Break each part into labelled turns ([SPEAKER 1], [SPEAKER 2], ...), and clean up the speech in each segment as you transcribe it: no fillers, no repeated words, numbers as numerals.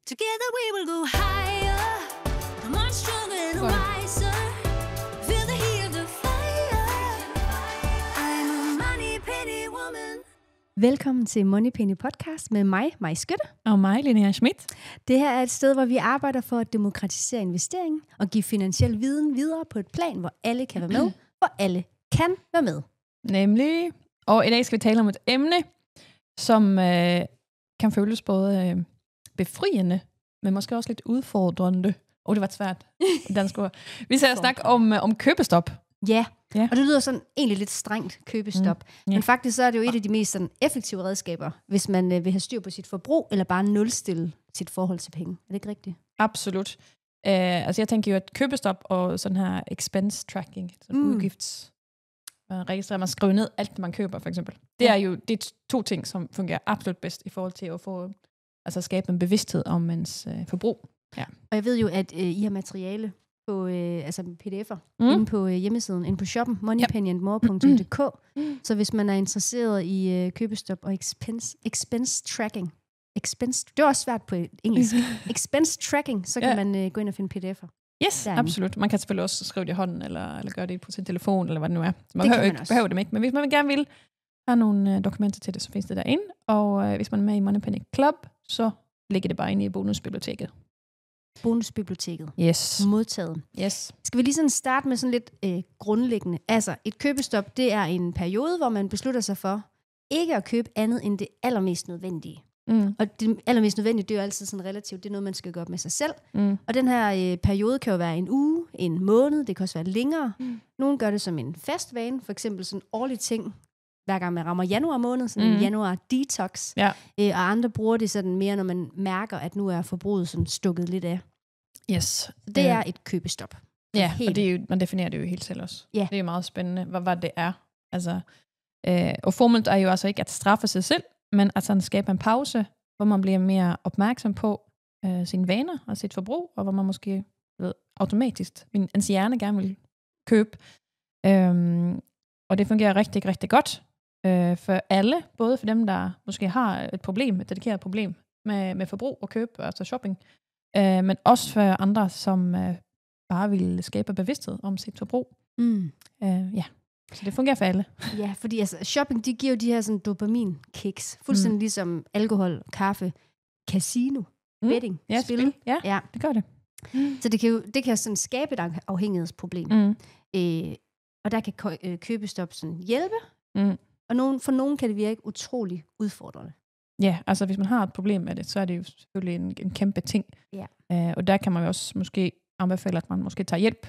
[SPEAKER 1] Together we will go higher, much stronger and wiser. Feel the heat of the fire. I'm a money penny woman.
[SPEAKER 2] Velkommen til Money Penny Podcast med mig, Maj Skytte.
[SPEAKER 3] Og mig, Linnea Schmidt.
[SPEAKER 2] Det her er et sted, hvor vi arbejder for at demokratisere investering og give finansiel viden videre på et plan, hvor alle kan være med, hvor alle kan være med.
[SPEAKER 3] Nemlig. Og i dag skal vi tale om et emne, som kan føles både befriende, men måske også lidt udfordrende. Det var et svært dansk ord. Vi skal snakke om købestop.
[SPEAKER 2] Ja, og det lyder sådan egentlig lidt strengt, købestop. Men faktisk så er det jo et af de mest sådan, effektive redskaber, hvis man vil have styr på sit forbrug, eller bare nulstille sit forhold til penge. Er det ikke rigtigt?
[SPEAKER 3] Absolut. Altså jeg tænker jo, at købestop og sådan her expense tracking, sådan udgifts... Man registrerer, man skriver ned alt, man køber, for eksempel. Det er jo det er to ting, som fungerer absolut bedst i forhold til at få, altså skabe en bevidsthed om ens forbrug. Ja.
[SPEAKER 2] Og jeg ved jo, at I har materiale på altså pdf'er inde på hjemmesiden, inde på shoppen, moneypennyandmore.dk. Så hvis man er interesseret i købestop og expense tracking, det er også svært på engelsk, expense tracking, så kan man gå ind og finde pdf'er.
[SPEAKER 3] Yes, derinde. Absolut. Man kan selvfølgelig også skrive det i hånden, eller gøre det på sin telefon, eller hvad det nu er.
[SPEAKER 2] Man
[SPEAKER 3] behøver det ikke, men hvis man gerne vil have nogle dokumenter til det, så findes det derinde. Og hvis man er med i Money Penny Club, så ligger det bare inde i bonusbiblioteket.
[SPEAKER 2] Bonusbiblioteket.
[SPEAKER 3] Yes.
[SPEAKER 2] Modtaget.
[SPEAKER 3] Yes.
[SPEAKER 2] Skal vi lige sådan starte med sådan lidt grundlæggende. Altså, et købestop, det er en periode, hvor man beslutter sig for ikke at købe andet end det allermest nødvendige. Og det allermest nødvendige, det er jo altid sådan relativt, det er noget, man skal gøre op med sig selv. Og den her periode kan jo være en uge, en måned, det kan også være længere. Nogle gør det som en fast vane, for eksempel sådan en årlig ting, hver gang man rammer januar måned, sådan en januar detox. Ja. Og andre bruger det sådan mere, når man mærker, at nu er forbruget sådan stukket lidt af.
[SPEAKER 3] Yes.
[SPEAKER 2] Det er et købestop.
[SPEAKER 3] Ja, og det er jo, man definerer det jo helt selv også.
[SPEAKER 2] Ja.
[SPEAKER 3] Det er jo meget spændende, hvad det er. Altså, og formålet er jo altså ikke at straffe sig selv, men at sådan skabe en pause, hvor man bliver mere opmærksom på sine vaner og sit forbrug, og hvor man måske automatisk, ens hjerne gerne vil købe. Og det fungerer rigtig, rigtig godt for alle, både for dem, der måske har et problem, et dedikeret problem med forbrug og køb, altså shopping, men også for andre, som bare vil skabe bevidsthed om sit forbrug. Så det fungerer for alle.
[SPEAKER 2] Ja, fordi altså, shopping, de giver jo de her sådan dopamin-kicks. Fuldstændig ligesom alkohol, kaffe, casino, betting, spil.
[SPEAKER 3] Ja, det gør det.
[SPEAKER 2] Så det kan sådan skabe et afhængighedsproblem. Og der kan købestop sådan hjælpe. Og for nogen kan det virke utrolig udfordrende.
[SPEAKER 3] Ja, altså hvis man har et problem med det, så er det jo selvfølgelig en kæmpe ting.
[SPEAKER 2] Ja.
[SPEAKER 3] Og der kan man jo også måske anbefale, at man måske tager hjælp,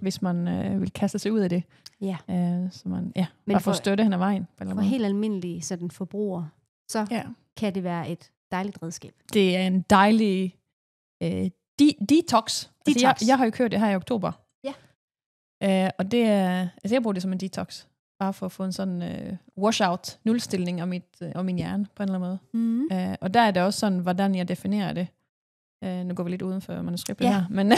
[SPEAKER 3] hvis man vil kaste sig ud af det.
[SPEAKER 2] Ja.
[SPEAKER 3] Så man bare får støtte hen ad vejen.
[SPEAKER 2] For helt almindelige sådan forbrugere, så kan det være et dejligt redskab.
[SPEAKER 3] Det er en dejlig detox. Altså, jeg har jo kørt det her i oktober. Ja. Og det er, altså jeg bruger det som en detox. Bare for at få en sådan washout, nulstilling af min hjerne på en eller anden måde. Og der er det også sådan, hvordan jeg definerer det. Nu går vi lidt uden for manuskriptet her, men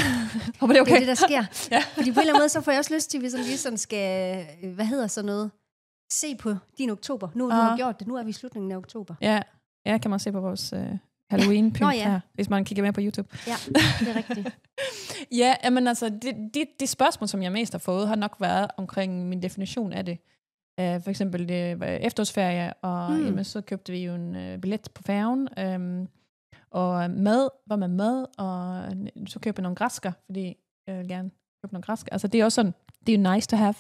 [SPEAKER 3] håber det er okay.
[SPEAKER 2] Det er det, der sker. Fordi på en eller anden måde, så får jeg også lyst til, at vi sådan lige sådan skal, se på din oktober. Nu har du gjort det, nu er vi i slutningen af oktober.
[SPEAKER 3] Ja, kan man se på vores Halloween-pynt her, hvis man kigger med på YouTube.
[SPEAKER 2] Ja, det er rigtigt.
[SPEAKER 3] Ja, men altså, de spørgsmål, som jeg mest har fået, har nok været omkring min definition af det. For eksempel, det var efterårsferie, og jamen, så købte vi jo en billet på færgen, og mad, var med mad, og så købte jeg nogle græsker, fordi jeg vil gerne købe nogle græsker. Altså, det er også sådan, det er jo nice to have.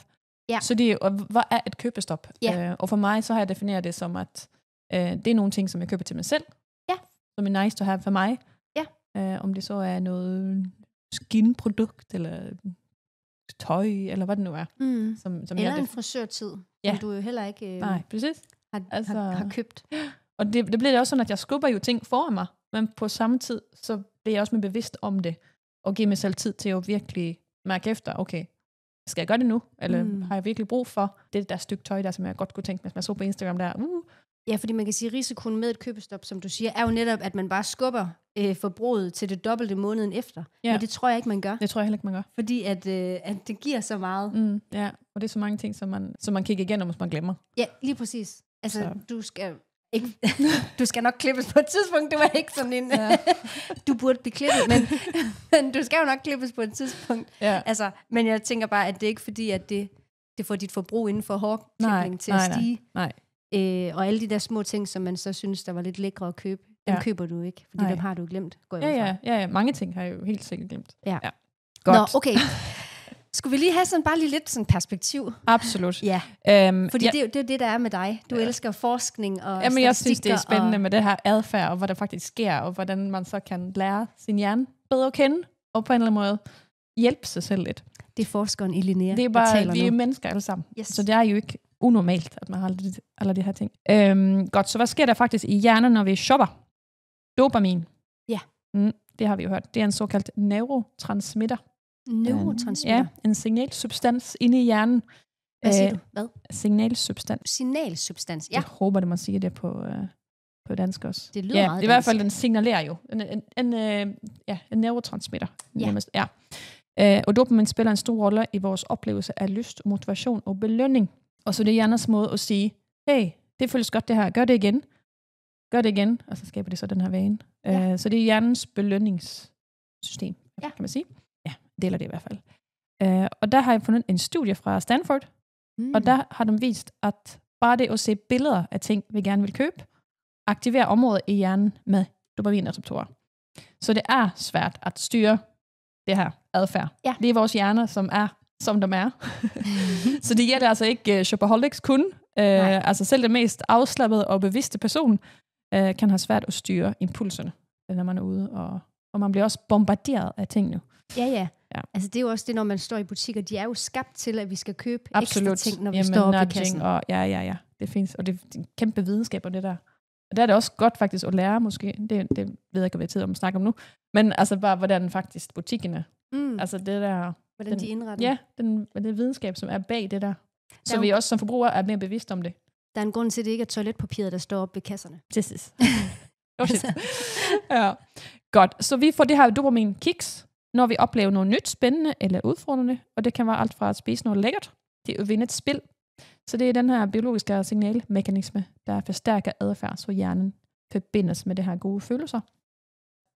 [SPEAKER 3] Ja. Så det er, hvad er et købestop? Ja. Og for mig, så har jeg defineret det som, at det er nogle ting, som jeg køber til mig selv. Ja. Som er nice to have for mig. Ja. Om det så er noget skinprodukt, eller tøj, eller hvad det nu er. Som
[SPEAKER 2] eller en frisørtid, som du jo heller ikke har købt.
[SPEAKER 3] Og det bliver det også sådan, at jeg skubber jo ting foran mig, men på samme tid, så bliver jeg også mere bevidst om det, og giver mig selv tid til at virkelig mærke efter, okay, skal jeg gøre det nu? Eller har jeg virkelig brug for det der stykke tøj, der som jeg godt kunne tænke mig, hvis man så på Instagram der.
[SPEAKER 2] Ja, fordi man kan sige, at risikoen med et købestop, som du siger, er jo netop, at man bare skubber forbruget til det dobbelte måneden efter. Ja. Men det tror jeg ikke, man gør.
[SPEAKER 3] Det tror jeg heller ikke, man gør.
[SPEAKER 2] Fordi at det giver så meget.
[SPEAKER 3] Ja, og det er så mange ting, som man kigger igennem, hvis man glemmer.
[SPEAKER 2] Ja, lige præcis. Altså, du skal Ikke, du skal nok klippes på et tidspunkt. Det var ikke sådan en... Du burde blive klippet, men du skal jo nok klippes på et tidspunkt.
[SPEAKER 3] Ja.
[SPEAKER 2] Altså, men jeg tænker bare, at det er ikke fordi, at det får dit forbrug inden for hårklippning til at stige.
[SPEAKER 3] Nej.
[SPEAKER 2] Og alle de der små ting, som man så synes, der var lidt lækre at købe, dem køber du ikke, fordi dem har du glemt. Går jeg
[SPEAKER 3] Ja. Mange ting har jeg jo helt sikkert glemt.
[SPEAKER 2] Ja.
[SPEAKER 3] Godt.
[SPEAKER 2] Nå, okay. Skulle vi lige have sådan bare lige lidt sådan perspektiv?
[SPEAKER 3] Absolut.
[SPEAKER 2] Ja. Fordi det er jo det, der er med dig. Du elsker forskning og
[SPEAKER 3] Jamen, jeg synes, det er spændende med det her adfærd, og hvad der faktisk sker, og hvordan man så kan lære sin hjerne bedre at kende, og på en eller anden måde hjælpe sig selv lidt.
[SPEAKER 2] Det er forskeren i Linnea,
[SPEAKER 3] det er bare, vi er mennesker alle sammen.
[SPEAKER 2] Yes.
[SPEAKER 3] Så det er jo ikke unormalt, at man har alle de her ting. Godt, så hvad sker der faktisk i hjernen, når vi shopper? Dopamin.
[SPEAKER 2] Ja.
[SPEAKER 3] Det har vi jo hørt. Det er en såkaldt neurotransmitter.
[SPEAKER 2] Neurotransmitter?
[SPEAKER 3] Ja, en signalsubstans inde i hjernen.
[SPEAKER 2] Hvad siger du? Hvad?
[SPEAKER 3] Signalsubstans.
[SPEAKER 2] Signalsubstans, ja.
[SPEAKER 3] Jeg håber, det man siger det på dansk også.
[SPEAKER 2] Det lyder meget
[SPEAKER 3] i hvert fald, den signalerer jo. En neurotransmitter.
[SPEAKER 2] Ja.
[SPEAKER 3] Og dopamin spiller en stor rolle i vores oplevelse af lyst, motivation og belønning. Og så det er hjernens måde at sige, hey, det føles godt det her, gør det igen. Gør det igen, og så skaber det så den her vane. Ja. Så det er hjernens belønningssystem, kan man sige. Ja, deler det i hvert fald. Og der har jeg fundet en studie fra Stanford, og der har de vist, at bare det at se billeder af ting, vi gerne vil købe, aktiverer området i hjernen med dopaminreceptorer. Så det er svært at styre det her adfærd. Ja. Det er vores hjerner, som er, som de er. Så det gælder altså ikke shopaholics kun. Altså selv den mest afslappede og bevidste person kan have svært at styre impulserne, når man er ude, og man bliver også bombarderet af ting nu.
[SPEAKER 2] Ja. Altså det er jo også det, når man står i butikker, de er jo skabt til, at vi skal købe
[SPEAKER 3] Absolut.
[SPEAKER 2] Ekstra ting, når vi står oppe i kassen.
[SPEAKER 3] Og ja. Det findes, og det er en kæmpe videnskab om det der. Og der er det også godt faktisk at lære, måske. Det ved jeg ikke, hvad jeg tid om at snakke om nu. Men altså bare, hvordan faktisk butikkerne, altså det der...
[SPEAKER 2] Hvordan de indretter.
[SPEAKER 3] Ja, det videnskab, som er bag det der. Så vi også som forbrugere er mere bevidste om det.
[SPEAKER 2] Der er en grund til, at det ikke er toiletpapiret, der står oppe ved kasserne.
[SPEAKER 3] Præcis. Ja. Godt, så vi får det her dopamin-kicks, når vi oplever noget nyt, spændende eller udfordrende. Og det kan være alt fra at spise noget lækkert til at vinde et spil. Så det er den her biologiske signalmekanisme, der forstærker adfærd, så hjernen forbindes med det her gode følelser.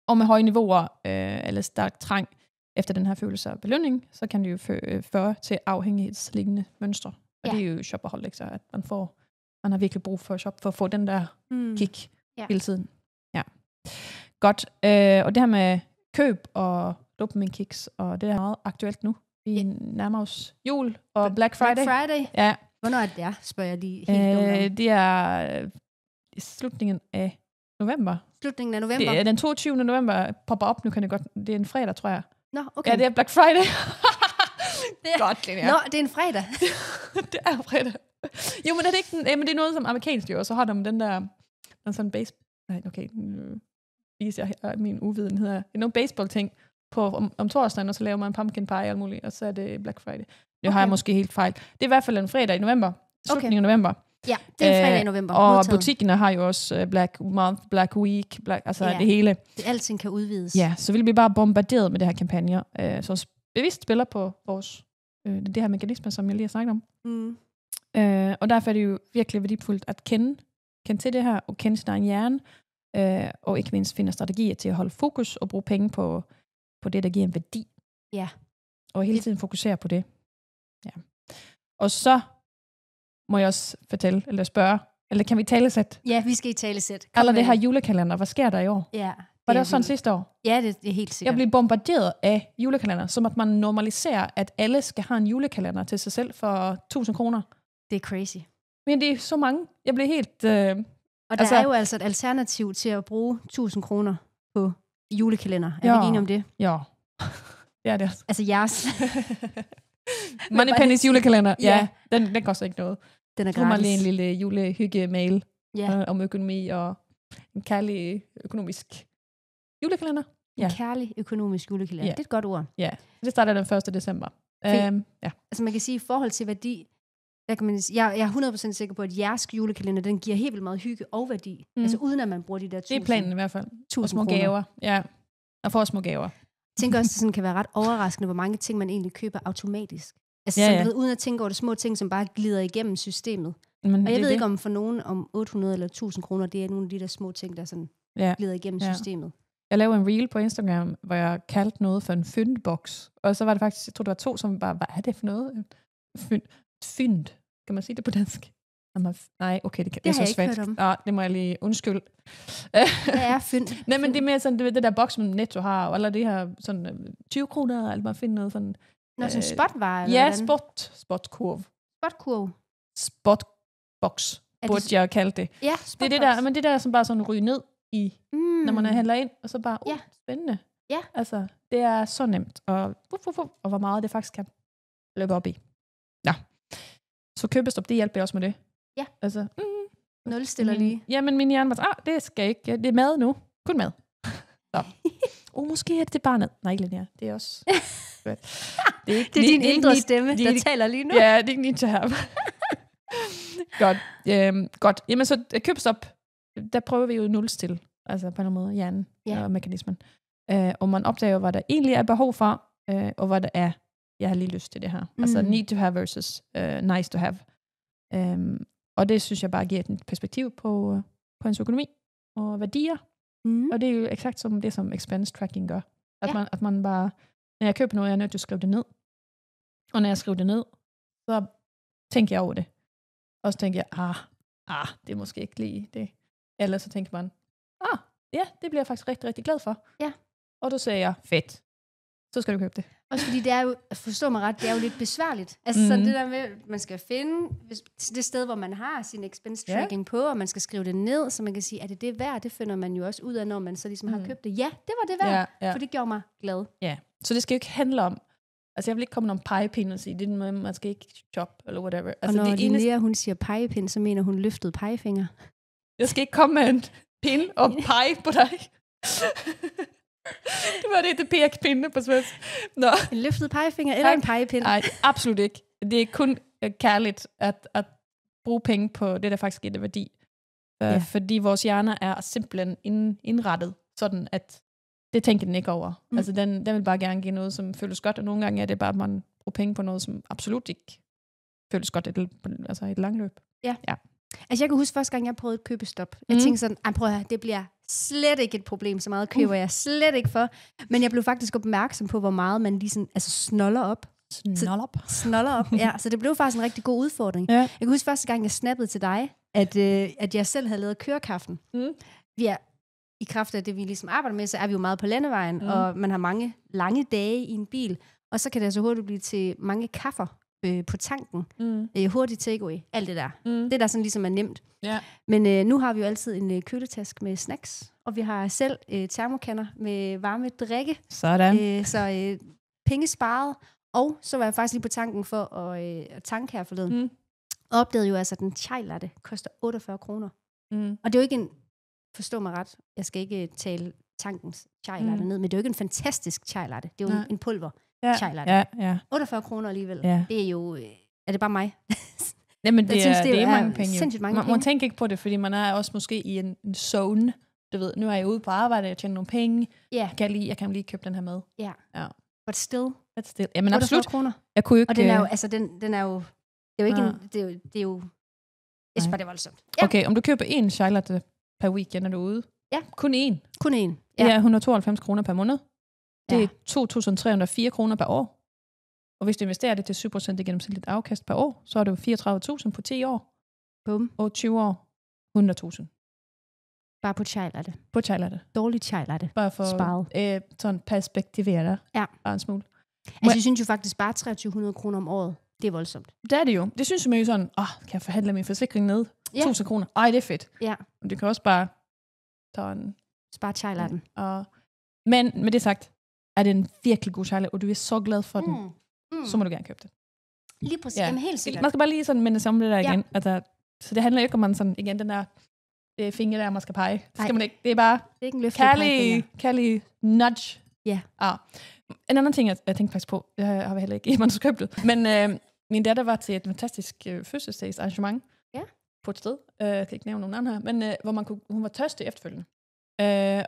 [SPEAKER 3] Og med høje niveauer eller stærk trang efter den her følelse af belønning, så kan det jo føre til afhængighedslignende mønstre. Og det er jo shopaholics, at man har virkelig brug for at shoppe, for at få den der kick hele tiden. Ja. Godt. Og det her med køb og dopamin kicks, og det er meget aktuelt nu. Vi nærmer os jul og Black Friday. Ja.
[SPEAKER 2] Hvornår er det der, spørger jeg lige helt
[SPEAKER 3] det er i slutningen af november.
[SPEAKER 2] Slutningen af november?
[SPEAKER 3] Det er den 22. november popper op. Nu kan det godt... Det er en fredag, tror jeg.
[SPEAKER 2] Nå, okay.
[SPEAKER 3] Ja, det er Black Friday.
[SPEAKER 2] Det er, godt, Linnea. Nå, det er en fredag.
[SPEAKER 3] Det er fredag. Jo, men er det ikke men det er noget som amerikansk jo, og så har de den der sådan min uvidenhed her. Det er nogle baseball-ting på om torsdagen, og så laver man pumpkin pie og alt muligt, og så er det Black Friday. Det har jeg måske helt fejl. Det er i hvert fald en fredag i november. Slutningen af november.
[SPEAKER 2] Ja, det er en fredag i november.
[SPEAKER 3] Og butikkerne har jo også Black Month, Black Week, det hele.
[SPEAKER 2] Alting kan udvides.
[SPEAKER 3] Ja, så vil vi bare bombarderet med det her kampagner, så bevidst spiller på vores det her mekanisme, som jeg lige har snakket om. Og derfor er det jo virkelig værdifuldt at kende til det her, og kende sin egen hjerne, og ikke mindst finde strategier til at holde fokus og bruge penge på det, der giver en værdi.
[SPEAKER 2] Ja.
[SPEAKER 3] Og hele tiden fokusere på det. Ja. Og så må jeg også fortælle, eller spørge, eller kan vi talesæt?
[SPEAKER 2] Ja, vi skal i talesæt.
[SPEAKER 3] Eller det her julekalender, hvad sker der i år?
[SPEAKER 2] Ja.
[SPEAKER 3] Var det også sådan sidste år?
[SPEAKER 2] Ja, det er helt sikkert.
[SPEAKER 3] Jeg blev bombarderet af julekalender, som at man normaliserer, at alle skal have en julekalender til sig selv for 1.000 kroner.
[SPEAKER 2] Det er crazy.
[SPEAKER 3] Men det er så mange. Jeg blev helt...
[SPEAKER 2] og der er jo altså et alternativ til at bruge 1.000 kroner på julekalender. Er vi enige om det?
[SPEAKER 3] Ja. Det er det.
[SPEAKER 2] Altså jeres.
[SPEAKER 3] Moneypenny's julekalender. Ja, den koster ikke noget.
[SPEAKER 2] Den er
[SPEAKER 3] gratis.
[SPEAKER 2] gratis.
[SPEAKER 3] Lige en lille julehygge-mail om økonomi og en kærlig økonomisk julekalender.
[SPEAKER 2] En kærlig økonomisk julekalender. Det er et godt ord.
[SPEAKER 3] Ja, det starter den 1. december.
[SPEAKER 2] Altså man kan sige, i forhold til værdi, jeg er 100% sikker på, at jeres julekalender, den giver helt vildt meget hygge og værdi. Altså uden at man bruger de der 1.000.
[SPEAKER 3] Det er planen i hvert fald.
[SPEAKER 2] 1.000
[SPEAKER 3] og små
[SPEAKER 2] kroner.
[SPEAKER 3] gaver. Ja, og får små gaver.
[SPEAKER 2] Jeg tænker også, at det sådan kan være ret overraskende, hvor mange ting man egentlig køber automatisk. Altså sådan, uden at tænke over det, små ting, som bare glider igennem systemet. Og jeg ved ikke om for nogen om 800 eller 1000 kroner, det er nogle af de der små ting, der sådan glider igennem systemet.
[SPEAKER 3] Jeg lavede en reel på Instagram, hvor jeg kaldte noget for en fyndboks. Og så var det faktisk, jeg tror, det var 2, som bare, hvad er det for noget? Fynd. Kan man sige det på dansk? Nej, okay, det er så svært. Det må jeg lige undskylde.
[SPEAKER 2] Hvad er fynd?
[SPEAKER 3] Nej, men det er mere sådan, det der boks, som Netto har, eller det her sådan 20 kroner, eller man finder noget sådan...
[SPEAKER 2] sådan spotvarer?
[SPEAKER 3] Ja, spotkurv.
[SPEAKER 2] Spotkurv?
[SPEAKER 3] Spotbox, burde jeg kalde det.
[SPEAKER 2] Ja,
[SPEAKER 3] det er det der, men det der, som bare sådan ryger ned i, når man handler ind, og så bare, spændende.
[SPEAKER 2] Ja.
[SPEAKER 3] Altså, det er så nemt, og hvor meget det faktisk kan løbe op i. Ja. Så købestop, det hjælper også med det.
[SPEAKER 2] Ja.
[SPEAKER 3] Altså,
[SPEAKER 2] nulstiller lige.
[SPEAKER 3] Ja, men min hjerne var, det skal ikke. Ja, det er mad nu. Kun mad. Så. Måske er det barnet. Nej, Linnea, det er også... det er
[SPEAKER 2] din indre stemme, der taler lige nu.
[SPEAKER 3] Ja, det er ikke need to have. Godt. Jamen, så købestop, der prøver vi jo nulstille. Altså på en måde hjernen og mekanismen. Og man opdager, hvad der egentlig er behov for, og hvad der er, jeg har lige lyst til det her. Altså need to have versus nice to have. Og det synes jeg bare giver et perspektiv på ens økonomi og værdier. Og det er jo eksakt som det, som expense tracking gør. At man bare, når jeg køber noget, jeg er nødt til at skrive det ned. Og når jeg skriver det ned, så tænker jeg over det. Og så tænker jeg, det er måske ikke lige det. Eller så tænker man, det bliver jeg faktisk rigtig, rigtig glad for.
[SPEAKER 2] Ja.
[SPEAKER 3] Og du siger jeg, fedt. Så skal du købe det.
[SPEAKER 2] Også fordi det er jo, forstå mig ret, det er jo lidt besværligt. Altså sådan det der med, man skal finde det sted, hvor man har sin expense tracking på, og man skal skrive det ned, så man kan sige, er det værd? Det finder man jo også ud af, når man så ligesom har købt det. Ja, det var det værd, for det gjorde mig glad.
[SPEAKER 3] Ja, så det skal jo ikke handle om, altså jeg vil ikke komme om pegepinde og sige, det er, man skal ikke shoppe, eller whatever. Altså,
[SPEAKER 2] og når Linnea, hun siger pegepinde, så mener hun løftet pegefinger.
[SPEAKER 3] Jeg skal ikke komme med en pinde og pege på dig. Det var det pegepinde på svensk. Nå.
[SPEAKER 2] En løftet pegefinger eller en pegepinde?
[SPEAKER 3] Nej, absolut ikke. Det er kun kærligt at bruge penge på det, der faktisk giver det værdi. Fordi vores hjerner er simpelthen indrettet sådan, at det tænker den ikke over. Altså den vil bare gerne give noget, som føles godt, og nogle gange er det bare, at man bruger penge på noget, som absolut ikke føles godt i et langt løb.
[SPEAKER 2] Ja. Altså jeg kan huske første gang, jeg prøvede et købestop. Jeg tænkte sådan, prøv at høre, det bliver slet ikke et problem, så meget køber jeg slet ikke for. Men jeg blev faktisk opmærksom på, hvor meget man lige sådan, snoller op. Snoller op, ja. Så det blev faktisk en rigtig god udfordring. Ja. Jeg kan huske første gang, jeg snappede til dig, at jeg selv havde lavet kørekaffen. Vi er, i kraft af det, vi ligesom arbejder med, så er vi jo meget på landevejen, og man har mange lange dage i en bil, og så kan det altså hurtigt blive til mange kaffer på tanken. Hurtigt takeaway, alt det der. Det der sådan ligesom er nemt. Yeah. Men nu har vi jo altid en køletask med snacks, og vi har selv termokanner med varme drikke.
[SPEAKER 3] Sådan.
[SPEAKER 2] Så penge sparet. Og så var jeg faktisk lige på tanken for at tanke her forleden. Og opdagede jo altså, at den chai latte koster 48 kroner. Og det er jo ikke en, forstå mig ret, jeg skal ikke tale tankens chai latte ned, men det er jo ikke en fantastisk chai latte. Det er jo en pulver chai latte. Ja. 48 kroner alligevel. Ja. Det er jo, er det bare mig?
[SPEAKER 3] Jamen det er mange penge.
[SPEAKER 2] Sindssygt mange penge.
[SPEAKER 3] Man tænker ikke på det, fordi man er også måske i en zone. Du ved, nu er jeg ude på arbejde, jeg tjener nogle penge. Yeah. Jeg kan lige købe den her med.
[SPEAKER 2] Ja. But still.
[SPEAKER 3] Jamen absolut.
[SPEAKER 2] Kroner.
[SPEAKER 3] Jeg kunne ikke.
[SPEAKER 2] Og den er jo, altså den er jo, det er jo ikke en, det er jo, jeg synes bare, det er voldsomt.
[SPEAKER 3] Ja. Okay, om du køber en chai latte per weekend, er du ude?
[SPEAKER 2] Ja.
[SPEAKER 3] Kun én.
[SPEAKER 2] Ja.
[SPEAKER 3] Det er 192 kroner per måned. Det er 2.304 kroner per år. Og hvis du investerer det til 7% i gennemsnitligt afkast per år, så er det jo 34.000 på 10 år.
[SPEAKER 2] Bum.
[SPEAKER 3] Og 20 år, 100.000.
[SPEAKER 2] Bare på chai latte.
[SPEAKER 3] På chai latte.
[SPEAKER 2] Dårlig chai latte.
[SPEAKER 3] Bare for sådan perspektivere.
[SPEAKER 2] Ja.
[SPEAKER 3] Bare en smule.
[SPEAKER 2] Altså, jeg synes jo faktisk bare 2.300 kroner om året, det er voldsomt.
[SPEAKER 3] Det er det jo. Det synes jeg jo sådan, kan jeg forhandle min forsikring ned? 1.000 kroner. Ej, det er fedt.
[SPEAKER 2] Ja.
[SPEAKER 3] Men det kan også bare tage en...
[SPEAKER 2] Spare chai latten.
[SPEAKER 3] Men med det sagt, er det en virkelig god chai latte, og du er så glad for den, så må du gerne købe det.
[SPEAKER 2] Lige præcis. Jamen, helt sikkert.
[SPEAKER 3] Man skal bare lige sådan minde sig om det der igen. Altså, så det handler ikke om, man sådan, igen, den der finger der, man skal pege. Det skal man ikke. Det er bare kærlig nudge.
[SPEAKER 2] Ja.
[SPEAKER 3] En anden ting, jeg tænkte faktisk på, det har vi heller ikke i manuskriptet, men min datter var til et fantastisk fødselsdagsarrangement på et sted. Jeg kan ikke nævne nogen anden her, men hvor hun var tørstig efterfølgende.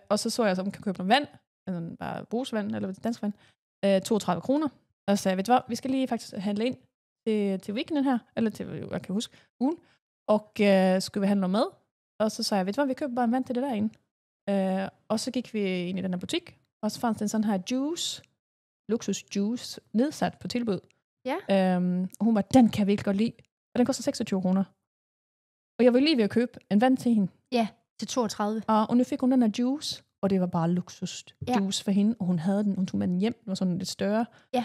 [SPEAKER 3] Og så jeg, om man kan købe noget vand, eller bare brugsvand, eller dansk vand, 32 kroner. Og så sagde jeg, ved du hvad, vi skal lige faktisk handle ind til weekenden her, eller til, jeg kan huske, ugen. Og skulle vi have noget med. Og så sagde jeg, ved du hvad, vi køber bare en vand til det derinde. Og så gik vi ind i den her butik, og så fandt den sådan her juice, luksusjuice, nedsat på tilbud.
[SPEAKER 2] Ja.
[SPEAKER 3] Og hun var, den kan jeg virkelig godt lide. Og den koster 26 kroner. Og jeg var lige ved at købe en vand til hende.
[SPEAKER 2] Ja, til 32.
[SPEAKER 3] Og nu fik hun den her juice, og det var bare luksusjuice for hende. Og hun havde den, hun tog med den hjem, den var sådan lidt større.
[SPEAKER 2] Ja.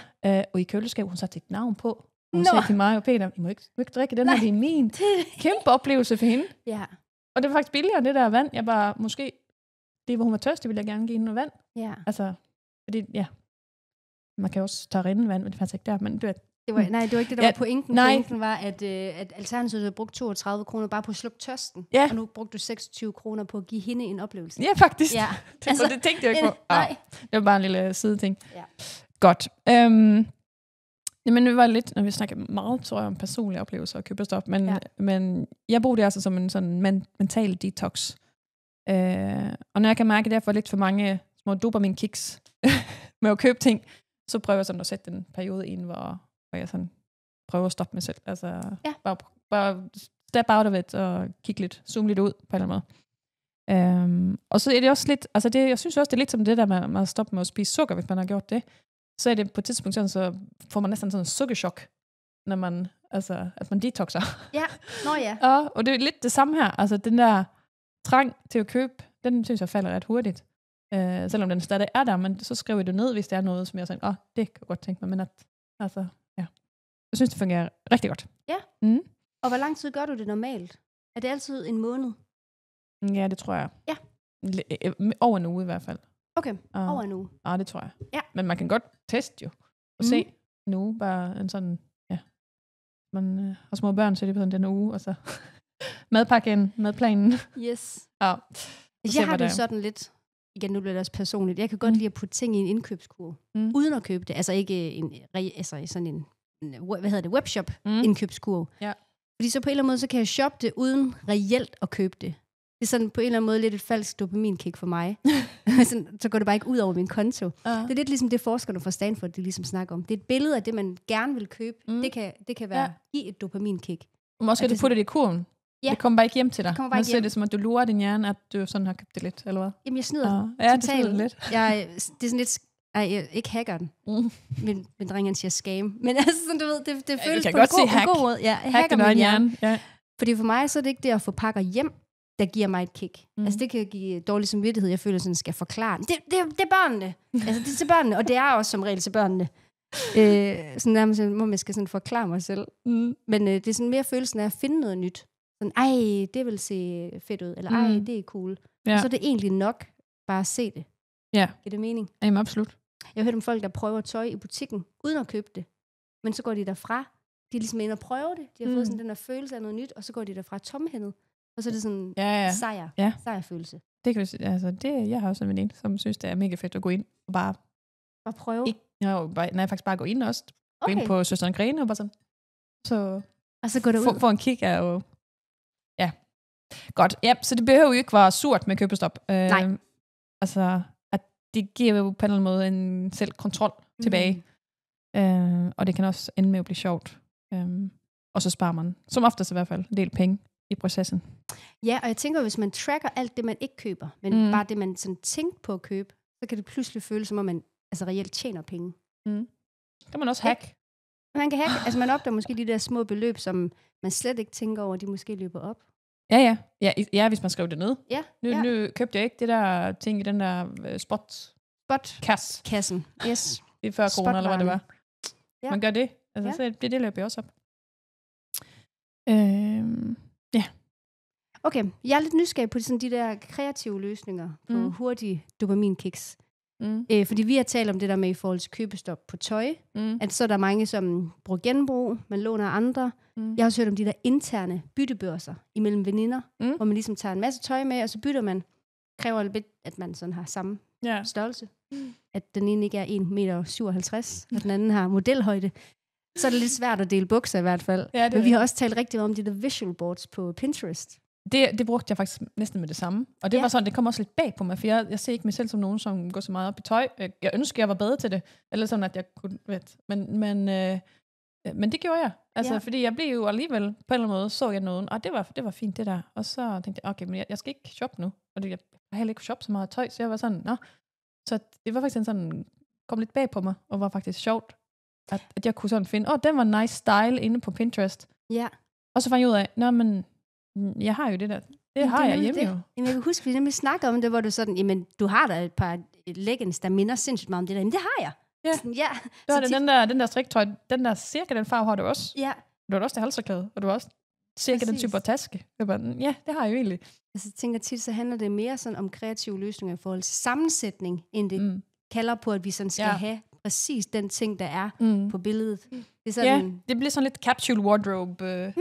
[SPEAKER 3] Og i køleskabet, hun satte et navn på. Hun sagde til mig og Peter, I må ikke drikke den her, det er min. Kæmpe oplevelse for hende.
[SPEAKER 2] Ja.
[SPEAKER 3] Og det var faktisk billigere end det der vand. Jeg bare, måske, det hvor hun var tørstig, ville jeg gerne give hende noget vand.
[SPEAKER 2] Ja.
[SPEAKER 3] Altså, fordi, ja. Man kan også tage rindvand, men det fandt ikke der. Men det var,
[SPEAKER 2] det var ikke det, der var pointen.
[SPEAKER 3] Nej.
[SPEAKER 2] Pointen var, at Alternativet havde brugt 32 kroner bare på at slukke tørsten.
[SPEAKER 3] Ja.
[SPEAKER 2] Og nu brugte du 26 kroner på at give hende en oplevelse.
[SPEAKER 3] Ja, faktisk.
[SPEAKER 2] Ja.
[SPEAKER 3] Det tænkte jeg ikke på.
[SPEAKER 2] Nej.
[SPEAKER 3] Det var bare en lille sideting.
[SPEAKER 2] Ja.
[SPEAKER 3] Godt. Men det var lidt, når vi snakker meget, tror jeg, om personlige oplevelser og købestop, men jeg brugte det altså som en sådan mental detox. Og når jeg kan mærke, at jeg får lidt for mange små dopamin-kicks med at købe ting, så prøver jeg sådan at sætte en periode ind, hvor jeg sådan prøver at stoppe mig selv. Altså bare step out of it og kigge lidt, zoome lidt ud på en eller anden måde. Og så er det også lidt, altså jeg synes også, det er lidt som det der med at stoppe med at spise sukker, hvis man har gjort det. Så er det på et tidspunkt sådan, så får man næsten sådan en sukkerchok, når man, altså, at man detoxer.
[SPEAKER 2] Ja, nå ja.
[SPEAKER 3] Og det er lidt det samme her. Altså den der trang til at købe, den synes jeg falder ret hurtigt. Selvom den stadig er der, men så skriver jeg det ned, hvis det er noget, som jeg tænker, det kan jeg godt tænke mig, men at, altså, ja. Jeg synes, det fungerer rigtig godt.
[SPEAKER 2] Ja.
[SPEAKER 3] Mm.
[SPEAKER 2] Og hvor lang tid gør du det normalt? Er det altid en måned?
[SPEAKER 3] Ja, det tror jeg.
[SPEAKER 2] Ja.
[SPEAKER 3] Over en uge i hvert fald.
[SPEAKER 2] Okay, over en uge.
[SPEAKER 3] Ja, det tror jeg.
[SPEAKER 2] Ja.
[SPEAKER 3] Men man kan godt teste jo, og se en uge, bare en sådan, ja. Man har små børn, så er det på sådan den uge, og så madpakken, madplanen.
[SPEAKER 2] Yes.
[SPEAKER 3] Ja.
[SPEAKER 2] Jeg har det sådan lidt, igen, nu bliver det også personligt, jeg kan godt lide at putte ting i en indkøbskurv, uden at købe det. Altså ikke sådan en webshop indkøbskurv. Ja. Fordi så på en eller anden måde, så kan jeg shoppe det, uden reelt at købe det. Det er sådan på en eller anden måde lidt et falsk dopaminkick for mig. Så går det bare ikke ud over min konto. Det er lidt ligesom det forskerne fra Stanford, de ligesom snakker om. Det er et billede af det, man gerne vil købe. Det kan være give et dopaminkick.
[SPEAKER 3] Måske du putter det i kurven. Ja. Det kommer bare ikke hjem til dig. Man ser det som, at du lurer din hjerne, at du sådan har købt det lidt, eller hvad?
[SPEAKER 2] Jamen, jeg snyder
[SPEAKER 3] totalt lidt.
[SPEAKER 2] Det er sådan lidt... jeg ikke hacker den. Men drengen siger scam. Men altså, sådan, du ved, det føles på en god måde. Ja, hacker min hjerne. Ja. Fordi for mig, så er det ikke det at få pakker hjem, der giver mig et kick. Altså, det kan give dårlig samvittighed. Jeg føler, sådan skal forklare. Det er børnene. Altså, det er til børnene, og det er også som regel til børnene. Sådan nærmest, hvor man skal sådan forklare mig selv. Men det er sådan mere følelsen af at finde noget nyt. Sådan, det vil se fedt ud, eller det er cool. Ja. Så er det egentlig nok bare at se det.
[SPEAKER 3] Ja.
[SPEAKER 2] Giver det mening?
[SPEAKER 3] Jamen, absolut.
[SPEAKER 2] Jeg har hørt om folk, der prøver tøj i butikken, uden at købe det. Men så går de derfra. De er ligesom inde og prøver det. De har fået sådan den der følelse af noget nyt, og så går de derfra tomhændet. Og så er det sådan sejrfølelse.
[SPEAKER 3] Det kan altså jeg har også en veninde, som synes, det er mega fedt at gå ind og bare
[SPEAKER 2] prøve.
[SPEAKER 3] Faktisk bare gå ind også. Gå ind på Søsteren Grene og bare sådan.
[SPEAKER 2] Og så går det ud.
[SPEAKER 3] Få en kig af jo. Ja. Godt. Ja, så det behøver jo ikke være surt med købestop.
[SPEAKER 2] Nej.
[SPEAKER 3] Altså, at det giver jo på en eller anden måde en selvkontrol tilbage. Og det kan også ende med at blive sjovt. Og så sparer man, som oftest i hvert fald, en del penge i processen.
[SPEAKER 2] Ja, og jeg tænker, hvis man tracker alt det, man ikke køber, men bare det, man sådan tænker på at købe, så kan det pludselig føles, som om man altså reelt tjener penge.
[SPEAKER 3] Kan man også hacke?
[SPEAKER 2] Man kan hacke. Altså man opdager måske de der små beløb, som man slet ikke tænker over, de måske løber op.
[SPEAKER 3] Ja, hvis man skriver det ned.
[SPEAKER 2] Ja.
[SPEAKER 3] Nu købte jeg ikke det der ting i den der
[SPEAKER 2] kassen. Yes.
[SPEAKER 3] Det er 40 kroner, eller hvad det var. Ja. Man gør det. Altså, så det løber jeg også op. Ja.
[SPEAKER 2] Okay, jeg er lidt nysgerrig på sådan de der kreative løsninger på hurtige dopaminkicks. Fordi vi har talt om det der med i forhold til købestop på tøj, at så er der mange, som bruger genbrug, man låner andre. Jeg har også hørt om de der interne byttebørser imellem veninder, hvor man ligesom tager en masse tøj med, og så bytter man, kræver lidt, at man sådan har samme størrelse. At den ene ikke er 1,57 meter, og den anden har modelhøjde. Så er det lidt svært at dele bukser i hvert fald. Ja, men vi har også talt rigtig meget om de der visual boards på Pinterest.
[SPEAKER 3] Det brugte jeg faktisk næsten med det samme. Og det var sådan, det kom også lidt bag på mig, for jeg ser ikke mig selv som nogen, som går så meget op i tøj. Jeg ønsker, jeg var bedre til det. Eller sådan, at jeg kunne, men Men det gjorde jeg. Altså,
[SPEAKER 2] Ja.
[SPEAKER 3] fordi jeg blev jo alligevel, på en eller anden måde, så jeg nogen, og det var fint, det der. Og så tænkte jeg, okay, men jeg skal ikke shoppe nu. Og jeg har heller ikke shoppe så meget tøj, så jeg var sådan, nå. Så det var faktisk sådan, kom lidt bag på mig, og var faktisk sjovt, at jeg kunne sådan finde, den var nice style inde på Pinterest.
[SPEAKER 2] Ja.
[SPEAKER 3] Og så fandt jeg ud af, nå, men jeg har jo det der. Det har jeg hjemme jo.
[SPEAKER 2] Jamen, jeg kan huske, vi nemlig snakkede om det, hvor du sådan, jamen, du har da et par leggings, der minder sindssygt meget om det der. Jamen, det har jeg.
[SPEAKER 3] Ja.
[SPEAKER 2] Sådan, ja.
[SPEAKER 3] Så den der striktøj, den der cirka den farve har du også.
[SPEAKER 2] Ja.
[SPEAKER 3] Du har også det halserklæde, og du har også cirka den type taske. Jeg bare, ja, det har jeg jo egentlig.
[SPEAKER 2] Altså, jeg tænker tit, så handler det mere sådan om kreative løsninger i forhold til sammensætning, end det kalder på, at vi sådan skal have præcis den ting, der er på billedet. Det er sådan,
[SPEAKER 3] det bliver sådan lidt capsule wardrobe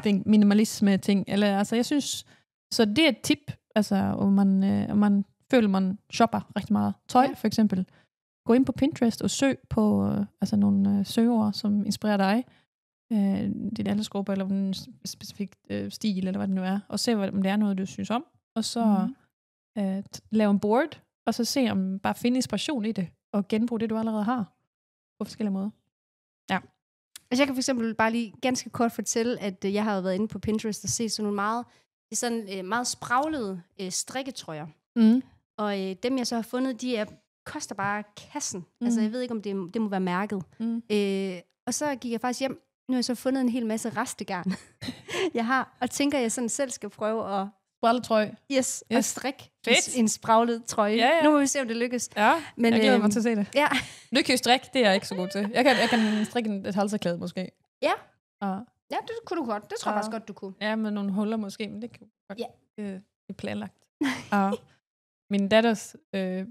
[SPEAKER 3] ting, minimalisme ting. Eller, altså, jeg synes, så det er et tip, altså, om man føler, man shopper rigtig meget tøj, for eksempel. Gå ind på Pinterest og søg på nogle søgeord, som inspirerer dig. Din aldersgruppe, eller en specifik stil, eller hvad det nu er. Og se, om det er noget, du synes om. Og så lave en board, og så se, om bare finde inspiration i det, og genbruge det, du allerede har. På forskellige måder. Ja.
[SPEAKER 2] Altså, jeg kan for eksempel bare lige ganske kort fortælle, at jeg har været inde på Pinterest og set sådan nogle meget spraglede strikketrøjer. Og dem, jeg så har fundet, koster bare kassen. Altså, jeg ved ikke, om det må være mærket. Og så gik jeg faktisk hjem. Nu har jeg så fundet en hel masse restegarn, jeg har, og tænker, at jeg sådan selv skal prøve at
[SPEAKER 3] spragletrøje.
[SPEAKER 2] Yes, at strikke en spraglet trøje.
[SPEAKER 3] Ja.
[SPEAKER 2] Nu må vi se, om det lykkes.
[SPEAKER 3] Ja, men, jeg glæder mig til at se det.
[SPEAKER 2] Ja.
[SPEAKER 3] Du kan jo strikke, det er jeg ikke så god til. Jeg kan strikke et halserklæde måske.
[SPEAKER 2] Ja. Ja, det kunne du godt. Det tror jeg faktisk godt, du kunne.
[SPEAKER 3] Ja, med nogle huller måske, men det kan godt. Ja. Det er planlagt. Og min datters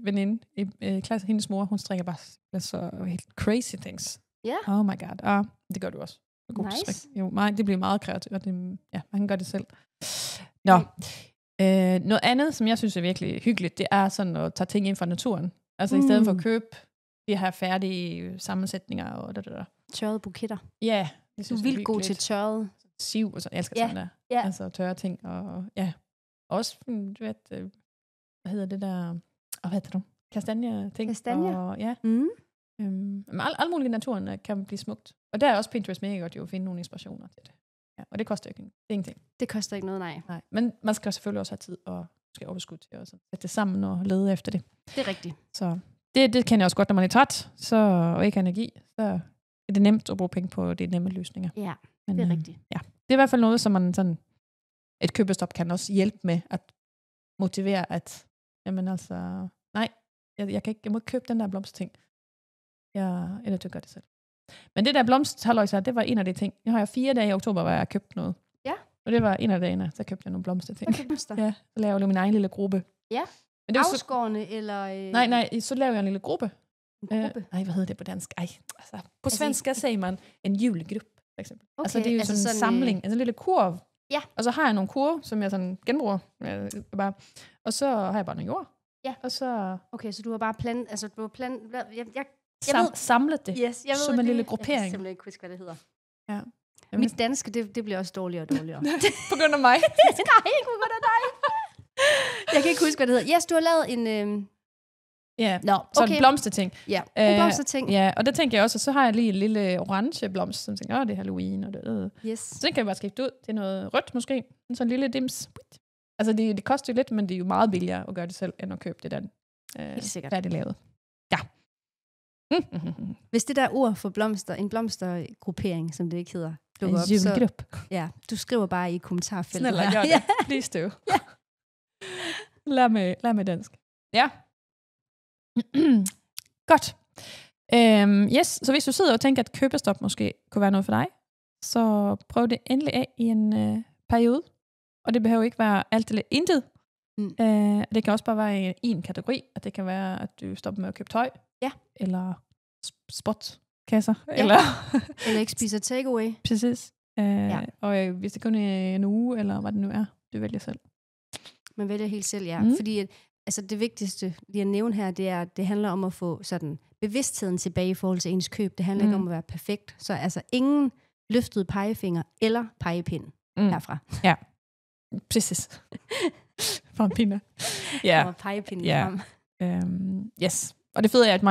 [SPEAKER 3] veninde i klasse, hendes mor, hun strikker bare så helt crazy things.
[SPEAKER 2] Ja.
[SPEAKER 3] Oh my god. Det gør du også.
[SPEAKER 2] Nice.
[SPEAKER 3] Jo, det bliver meget kreativt, og man kan gøre det selv. Nå. Noget andet, som jeg synes er virkelig hyggeligt, det er sådan at tage ting ind fra naturen. Altså i stedet for at købe de her færdige sammensætninger og der.
[SPEAKER 2] Tørrede buketter.
[SPEAKER 3] Ja.
[SPEAKER 2] Det er vildt god til tørret.
[SPEAKER 3] Siv og så. Jeg elsker sådan der.
[SPEAKER 2] Ja.
[SPEAKER 3] Altså tørre ting og også, du ved, hvad hedder det der, hvad hedder det? Kastanje-ting.
[SPEAKER 2] Kastanje?
[SPEAKER 3] Og, ja. Alt muligt i naturen kan blive smukt. Og der er også Pinterest mega godt jo at finde nogle inspirationer til det. Ja, og det koster ikke ingenting.
[SPEAKER 2] Det koster ikke noget, nej.
[SPEAKER 3] Men man skal selvfølgelig også have tid og skal overskud til at sætte det sammen og lede efter det.
[SPEAKER 2] Det er rigtigt.
[SPEAKER 3] Så det kender jeg også godt, når man er træt og ikke har energi. Så er det nemt at bruge penge på de nemme løsninger.
[SPEAKER 2] Ja, det er rigtigt.
[SPEAKER 3] Ja. Det er i hvert fald noget, som man sådan, et købestop kan også hjælpe med at motivere, at jamen altså, nej, jeg må ikke købe den der blomstting. Eller du gør det selv. Men det der blomsterhaløjse, det var en af de ting. Nu har jeg 4 dage i oktober, hvor jeg har købt noget.
[SPEAKER 2] Ja.
[SPEAKER 3] Og det var en af dagene, så købte jeg nogle blomsterting.
[SPEAKER 2] Blomster?
[SPEAKER 3] Ja, så laver jeg min egen lille gruppe.
[SPEAKER 2] Ja.
[SPEAKER 3] Men det
[SPEAKER 2] afskårne, eller...
[SPEAKER 3] Nej, så laver jeg en lille gruppe.
[SPEAKER 2] Nej,
[SPEAKER 3] hvad hedder det på dansk? På svensk siger man en julegruppe, for eksempel.
[SPEAKER 2] Okay,
[SPEAKER 3] altså det er jo sådan en samling, altså en lille kurv.
[SPEAKER 2] Ja.
[SPEAKER 3] Og så har jeg nogle kurve, som jeg sådan genbruger. Og så har jeg bare noget jord.
[SPEAKER 2] Ja.
[SPEAKER 3] Og så...
[SPEAKER 2] Okay, så du har bare plantet... Altså, du har plantet...
[SPEAKER 3] Samlet det.
[SPEAKER 2] Yes, jeg ved
[SPEAKER 3] som en lille gruppering.
[SPEAKER 2] Jeg kan simpelthen ikke huske, hvad det hedder.
[SPEAKER 3] Ja.
[SPEAKER 2] Mit danske, det bliver også dårligere og dårligere.
[SPEAKER 3] På grund af mig?
[SPEAKER 2] Nej, ikke på grund af dig. Jeg kan ikke huske, hvad det hedder. Yes, du har lavet en...
[SPEAKER 3] Ja,
[SPEAKER 2] så
[SPEAKER 3] en blomsterting.
[SPEAKER 2] Ja, en blomsterting.
[SPEAKER 3] Ja, og der tænker jeg også, så har jeg lige en lille orange blomst, som tænker, det er Halloween, og det
[SPEAKER 2] Yes.
[SPEAKER 3] Så den kan jeg bare skifte ud til noget rødt måske. Sådan en lille dims. Altså, det koster jo lidt, men det er jo meget billigere at gøre det selv, end at købe det der færdiglavet. Ja.
[SPEAKER 2] Hvis det der ord for blomster, en blomstergruppering, som det ikke hedder, dukker op, så... Ja, du skriver bare i kommentarfeltet.
[SPEAKER 3] Snæller, gør det. Please do.
[SPEAKER 2] Ja.
[SPEAKER 3] Lær med dansk. Ja. Godt. Yes, så hvis du sidder og tænker, at købestop måske kunne være noget for dig, så prøv det endelig af i en periode. Og det behøver ikke være alt eller intet. Det kan også bare være i en kategori, at det kan være, at du stopper med at købe tøj.
[SPEAKER 2] Ja.
[SPEAKER 3] Eller spotkasser.
[SPEAKER 2] Ja. Eller ikke spiser takeaway.
[SPEAKER 3] Præcis. Og hvis det kun er en uge, eller hvad det nu er, du vælger selv.
[SPEAKER 2] Man vælger helt selv, ja. Fordi altså det vigtigste, lige at nævne her, det er, at det handler om at få sådan bevidstheden tilbage i forhold til ens køb. Det handler ikke om at være perfekt. Så altså ingen løftede pegefinger eller pegepind herfra.
[SPEAKER 3] Ja, præcis. Fra en pinde.
[SPEAKER 2] Ja. Og pegepinden frem.
[SPEAKER 3] Yes. Og det fede er, at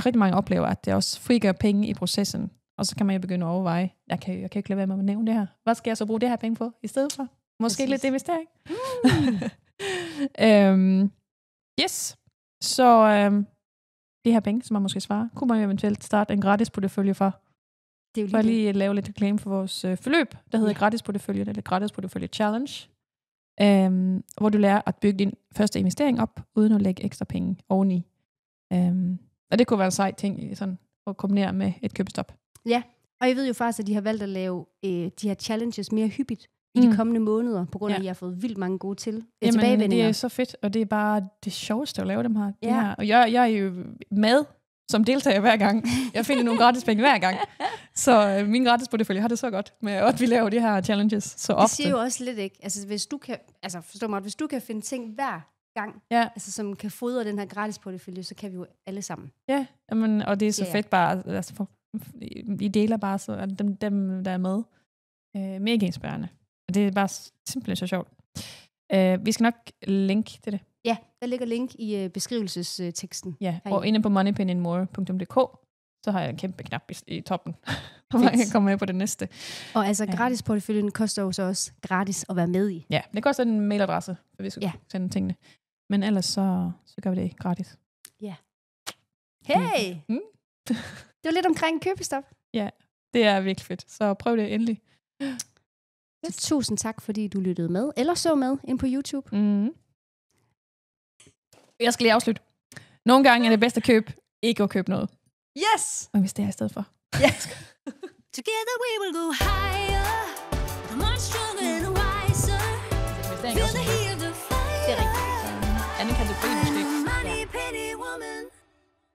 [SPEAKER 3] rigtig mange oplever, at det også frigør penge i processen. Og så kan man jo begynde at overveje, jeg kan ikke lade være med at nævne det her. Hvad skal jeg så bruge det her penge på i stedet for? Måske lidt investering. Yes. Så de her penge, som man måske svarer, kunne man eventuelt starte en gratis portefølje for.
[SPEAKER 2] Det er jo
[SPEAKER 3] For lige at lave lidt reklame for vores forløb, der hedder gratis portefølje, eller gratis portefølje challenge, hvor du lærer at bygge din første investering op, uden at lægge ekstra penge oveni. Og det kunne være en sej ting, sådan at kombinere med et købestop.
[SPEAKER 2] Ja, og jeg ved jo faktisk, at de har valgt at lave de her challenges mere hyppigt i de kommende måneder, på grund af, at I har fået vildt mange gode tilbagevendinger.
[SPEAKER 3] Det er så fedt, og det er bare det sjoveste at lave dem her. Ja. Her. Og jeg er jo med som deltager hver gang. Jeg finder nogle gratis penge hver gang. Så min gratis portefølje har det så godt med, at vi laver de her challenges så ofte.
[SPEAKER 2] Det siger jo også lidt, ikke? Altså, hvis du kan finde ting hver gang, altså, som kan fodre den her gratis portefølje, så kan vi jo alle sammen.
[SPEAKER 3] Ja, jamen, og det er så fedt bare, altså, I deler bare så, dem der er med, mega inspirerende. Det er bare simpelthen så sjovt. Vi skal nok linke til det.
[SPEAKER 2] Ja, der ligger link i beskrivelsesteksten.
[SPEAKER 3] Ja, og inde på moneypennyandmore.dk, så har jeg en kæmpe knap i toppen, hvor man kan komme med på det næste.
[SPEAKER 2] Og altså, gratis porteføljen koster jo så også gratis at være med i.
[SPEAKER 3] Ja, det koster en mailadresse, for vi skal sende tingene. Men ellers så gør vi det gratis.
[SPEAKER 2] Ja. Hey! Det var lidt omkring købestop.
[SPEAKER 3] Ja, det er virkelig fedt. Så prøv det endelig.
[SPEAKER 2] Så tusind tak, fordi du lyttede med, eller så med ind på YouTube.
[SPEAKER 3] Jeg skal lige afslutte. Nogle gange er det bedst at købe, ikke at købe noget.
[SPEAKER 2] Yes!
[SPEAKER 3] Og hvis det er i stedet for.
[SPEAKER 2] Yes!
[SPEAKER 1] Together we will go high.